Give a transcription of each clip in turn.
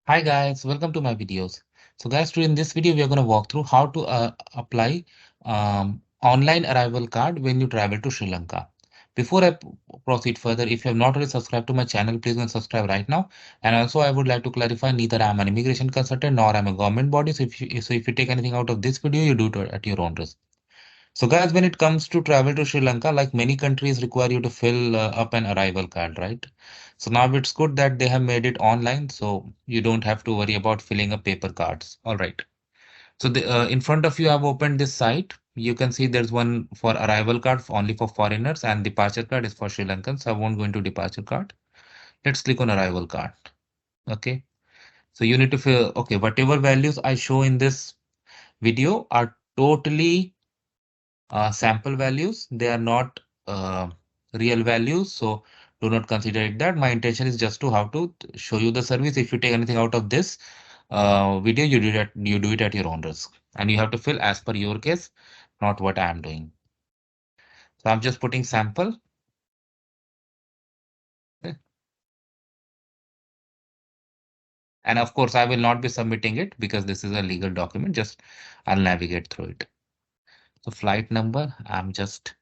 Hi guys, welcome to my videos. So guys, today in this video we are going to walk through how to apply online arrival card when you travel to Sri Lanka. Before I proceed further, if you have not already subscribed to my channel, please go and subscribe right now. And also I would like to clarify, neither I am an immigration consultant nor I am a government body. So if you take anything out of this video, you do it at your own risk. So guys, when it comes to travel to Sri Lanka, like many countries require you to fill up an arrival card, right? So now it's good that they have made it online, so you don't have to worry about filling up paper cards. All right. So in front of you, I've opened this site. You can see there's one for arrival card only for foreigners, and departure card is for Sri Lankans. So I won't go into departure card. Let's click on arrival card. Okay. So you need to fill, okay, whatever values I show in this video are totally sample values. They are not real values, so do not consider it that. My intention is just to how to show you the service. If you take anything out of this video, you do it at your own risk, and you have to fill as per your case, not what I am doing. So I'm just putting sample. Okay. And of course, I will not be submitting it because this is a legal document. Just I'll navigate through it. So flight number, I'm just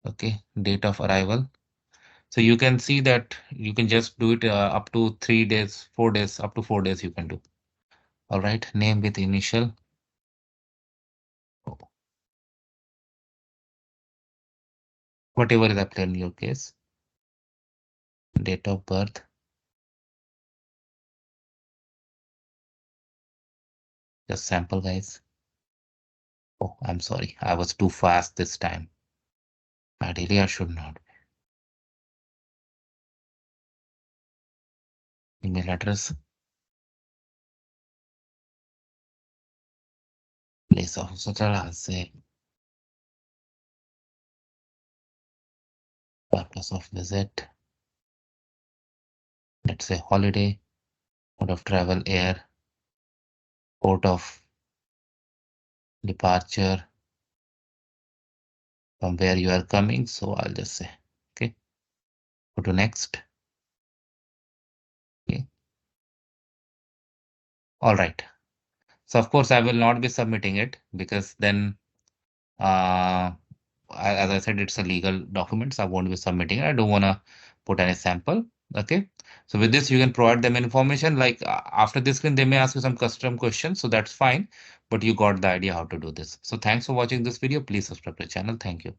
okay. Date of arrival. So you can see that you can just do it up to 3 days, 4 days, up to 4 days you can do. All right, name with initial, whatever is applicable in your case. Date of birth, just sample guys. Oh, I'm sorry, I was too fast this time. Ideally, I should not. Email address, place of hospital, I'll say purpose of visit. Let's say holiday, mode of travel, air, port of departure, from where you are coming. So I'll just say, okay, go to next. Okay, all right. So of course I will not be submitting it because then uh, as I said, it's a legal document, so I won't be submitting it. I don't want to put any sample. Okay. So with this, you can provide them information. Like after this screen, they may ask you some custom questions, so that's fine. But you got the idea how to do this. So thanks for watching this video. Please subscribe to the channel. Thank you.